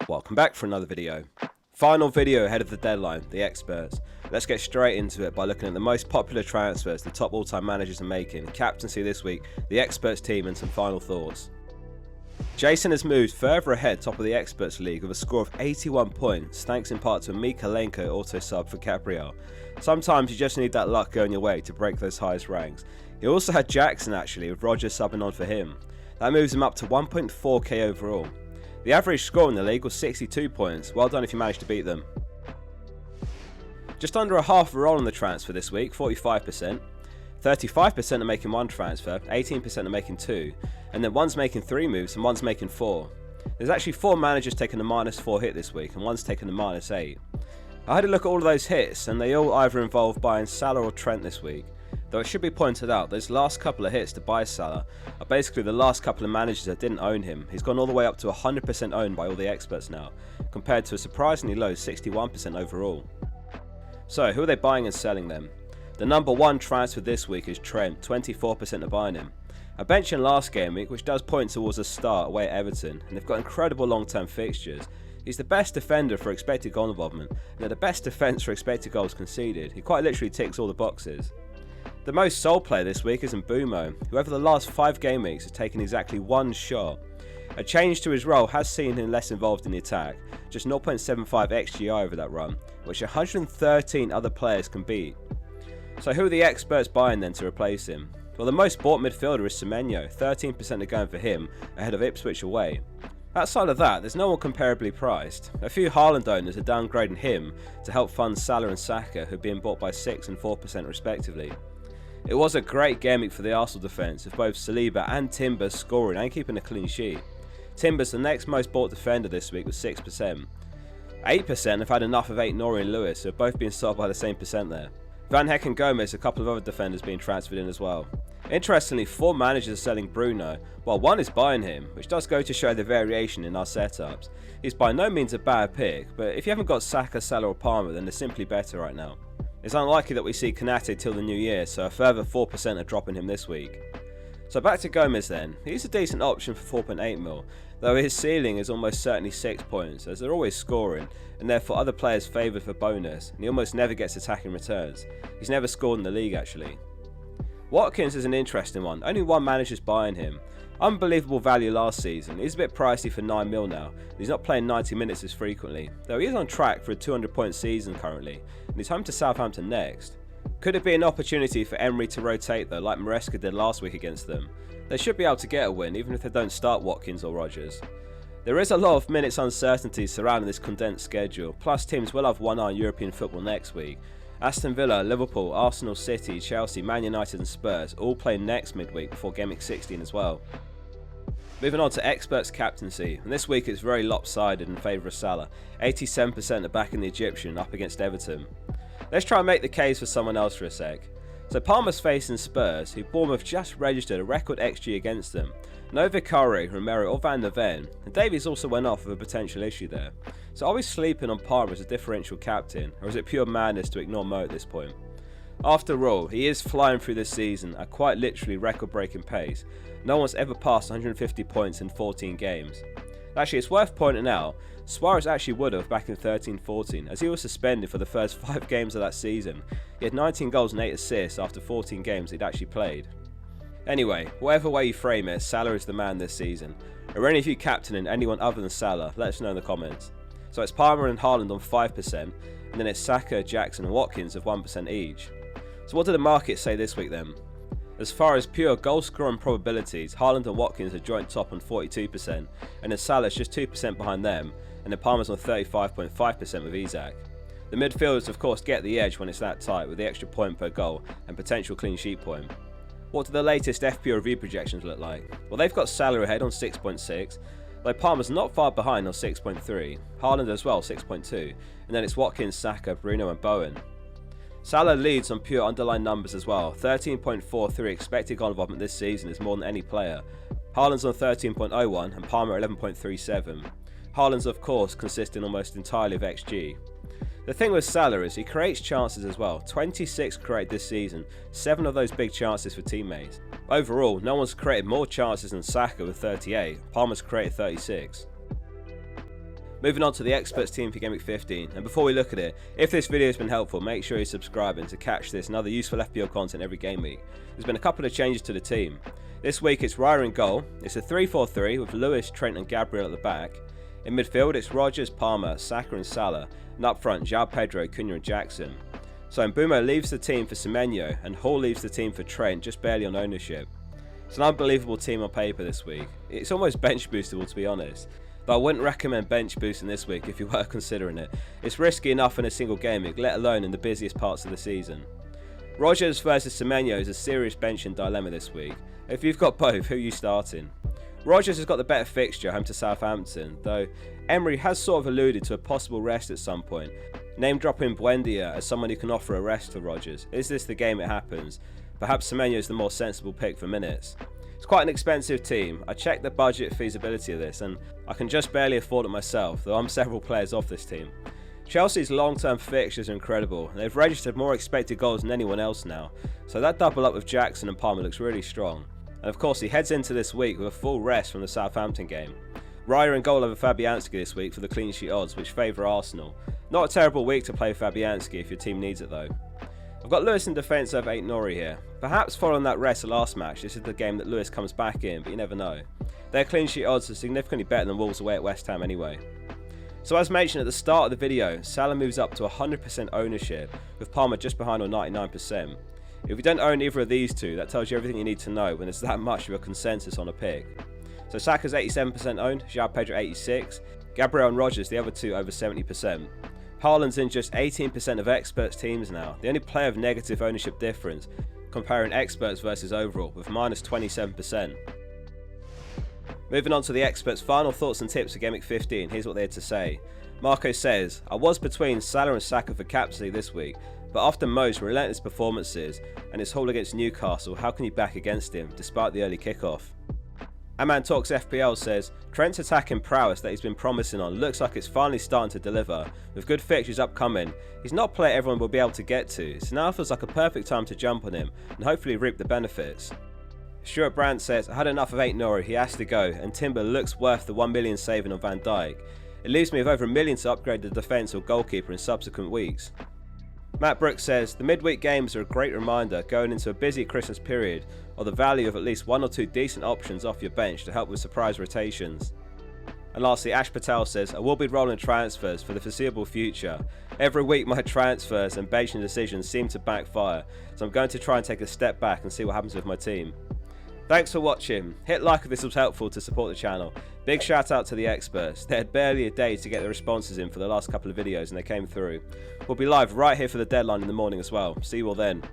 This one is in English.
Welcome back for another video. Final video ahead of the deadline, the experts. Let's get straight into it by looking at the most popular transfers the top all-time managers are making, captaincy this week, the experts team, and some final thoughts. Jason has moved further ahead top of the experts league with a score of 81 points, thanks in part to a Mikalenko auto sub for Gabriel. Sometimes you just need that luck going your way to break those highest ranks. He also had Jackson actually, with Roger subbing on for him. That moves him up to 1.4k overall. The average score in the league was 62 points, well done if you managed to beat them. Just under a half a roll on the transfer this week, 45%. 35% are making one transfer, 18% are making two, and then one's making 3 moves and one's making 4. There's actually 4 managers taking a -4 hit this week and one's taking a -8. I had a look at all of those hits and they all either involve buying Salah or Trent this week. Though it should be pointed out, those last couple of hits to buy Salah are basically the last couple of managers that didn't own him. He's gone all the way up to 100% owned by all the experts now, compared to a surprisingly low 61% overall. So who are they buying and selling then? The number one transfer this week is Trent, 24% are buying him. I benched him last game week, which does point towards a start away at Everton, and they've got incredible long-term fixtures. He's the best defender for expected goal involvement, and they're the best defence for expected goals conceded. He quite literally ticks all the boxes. The most sold player this week is Mbumo, who over the last 5 game weeks has taken exactly 1 shot. A change to his role has seen him less involved in the attack, just 0.75 XGI over that run, which 113 other players can beat. So who are the experts buying then to replace him? Well, the most bought midfielder is Semenyo, 13% are going for him, ahead of Ipswich away. Outside of that, there's no one comparably priced. A few Haaland owners are downgrading him to help fund Salah and Saka, who are being bought by 6 and 4% respectively. It was a great game week for the Arsenal defence, with both Saliba and Timber scoring and keeping a clean sheet. Timber's the next most bought defender this week with 6%. 8% have had enough of Aït-Nouri and Lewis, who have both been sold by the same percent there. Van Heck and Gomez, a couple of other defenders being transferred in as well. Interestingly, 4 managers are selling Bruno, while 1 is buying him, which does go to show the variation in our setups. He's by no means a bad pick, but if you haven't got Saka, Salah or Palmer, then they're simply better right now. It's unlikely that we see Konate till the new year, so a further 4% are dropping him this week. So back to Gomez then. He's a decent option for 4.8 mil, though his ceiling is almost certainly 6 points, as they're always scoring, and therefore other players favoured for bonus, and he almost never gets attacking returns. He's never scored in the league actually. Watkins is an interesting one, only 1 manager's buying him. Unbelievable value last season, he's a bit pricey for 9 mil now, and he's not playing 90 minutes as frequently, though he is on track for a 200 point season currently, and he's home to Southampton next. Could it be an opportunity for Emery to rotate though, like Maresca did last week against them? They should be able to get a win even if they don't start Watkins or Rodgers. There is a lot of minutes uncertainty surrounding this condensed schedule, plus teams will have one eye on European football next week. Aston Villa, Liverpool, Arsenal, City, Chelsea, Man United and Spurs all play next midweek before Gameweek 16 as well. Moving on to experts captaincy, and this week it's very lopsided in favour of Salah. 87% are backing the Egyptian up against Everton. Let's try and make the case for someone else for a sec. So Palmer's facing Spurs, who Bournemouth just registered a record XG against them. No Vicario, Romero or Van der Ven, and Davies also went off with a potential issue there. So are we sleeping on Palmer as a differential captain, or is it pure madness to ignore Mo at this point? After all, he is flying through this season at quite literally record-breaking pace. No one's ever passed 150 points in 14 games. Actually, it's worth pointing out, Suarez actually would have back in 13-14, as he was suspended for the first 5 games of that season. He had 19 goals and 8 assists after 14 games he'd actually played. Anyway, whatever way you frame it, Salah is the man this season. Are any of you captaining anyone other than Salah? Let us know in the comments. So it's Palmer and Haaland on 5%, and then it's Saka, Jackson and Watkins of 1% each. So what did the market say this week then? As far as pure goal scoring probabilities, Haaland and Watkins are joint top on 42%, and then Salah's just 2% behind them, and then Palmer's on 35.5% with Isak. The midfielders of course get the edge when it's that tight with the extra point per goal and potential clean sheet point. What do the latest FPL review projections look like? Well, they've got Salah ahead on 6.6, though Palmer's not far behind on 6.3, Haaland as well 6.2, and then it's Watkins, Saka, Bruno and Bowen. Salah leads on pure underlying numbers as well, 13.43 expected goal involvement this season is more than any player. Haaland's on 13.01 and Palmer 11.37. Haaland's of course consisting almost entirely of XG. The thing with Salah is he creates chances as well, 26 created this season, 7 of those big chances for teammates. Overall, no one's created more chances than Saka with 38, Palmer's created 36. Moving on to the experts team for Gameweek 15, and before we look at it, if this video has been helpful, make sure you subscribe to catch this and other useful FPL content every game week. There's been a couple of changes to the team. This week it's Raya in goal. It's a 3-4-3 with Lewis, Trent and Gabriel at the back. In midfield it's Rodgers, Palmer, Saka and Salah, and up front João Pedro, Cunha and Jackson. So Mbeumo leaves the team for Semenyo and Hall leaves the team for Trent, just barely on ownership. It's an unbelievable team on paper this week. It's almost bench boostable to be honest. But I wouldn't recommend bench boosting this week if you were considering it. It's risky enough in a single game week, let alone in the busiest parts of the season. Rodgers versus Semenyo is a serious benching dilemma this week. If you've got both, who are you starting? Rodgers has got the better fixture home to Southampton, though Emery has sort of alluded to a possible rest at some point, name dropping Buendia as someone who can offer a rest for Rodgers. Is this the game it happens? Perhaps Semenyo is the more sensible pick for minutes. It's quite an expensive team. I checked the budget feasibility of this and I can just barely afford it myself, though I'm several players off this team. Chelsea's long-term fixtures are incredible, and they've registered more expected goals than anyone else now, so that double up with Jackson and Palmer looks really strong. And of course he heads into this week with a full rest from the Southampton game. Raya in goal over Fabianski this week for the clean sheet odds, which favour Arsenal. Not a terrible week to play Fabianski if your team needs it though. I've got Lewis in defence over Aït-Nouri here. Perhaps following that rest last match, this is the game that Lewis comes back in, but you never know. Their clean sheet odds are significantly better than Wolves away at West Ham anyway. So as mentioned at the start of the video, Salah moves up to 100% ownership, with Palmer just behind on 99%. If you don't own either of these two, that tells you everything you need to know when there's that much of a consensus on a pick. So Saka's 87% owned, João Pedro 86%, Gabriel and Rodgers the other two over 70%. Haaland's in just 18% of experts teams now, the only player of negative ownership difference, comparing experts versus overall, with minus 27%. Moving on to the experts' final thoughts and tips for Gameweek 15, here's what they had to say. Marco says, I was between Salah and Saka for captaincy this week, but after Mo's relentless performances and his haul against Newcastle, how can you back against him, despite the early kickoff? Aman Talks FPL says, Trent's attacking prowess that he's been promising on looks like it's finally starting to deliver. With good fixtures upcoming, he's not a player everyone will be able to get to, so now feels like a perfect time to jump on him and hopefully reap the benefits. Stuart Brandt says, I had enough of Aït-Nouri, he has to go, and Timber looks worth the 1 million saving on Van Dijk. It leaves me with over $1 million to upgrade the defence or goalkeeper in subsequent weeks. Matt Brooks says, the midweek games are a great reminder going into a busy Christmas period of the value of at least 1 or 2 decent options off your bench to help with surprise rotations. And lastly, Ash Patel says, I will be rolling transfers for the foreseeable future. Every week my transfers and benching decisions seem to backfire, so I'm going to try and take a step back and see what happens with my team. Thanks for watching. Hit like if this was helpful to support the channel. Big shout out to the experts. They had barely a day to get the responses in for the last couple of videos and they came through. We'll be live right here for the deadline in the morning as well. See you all then.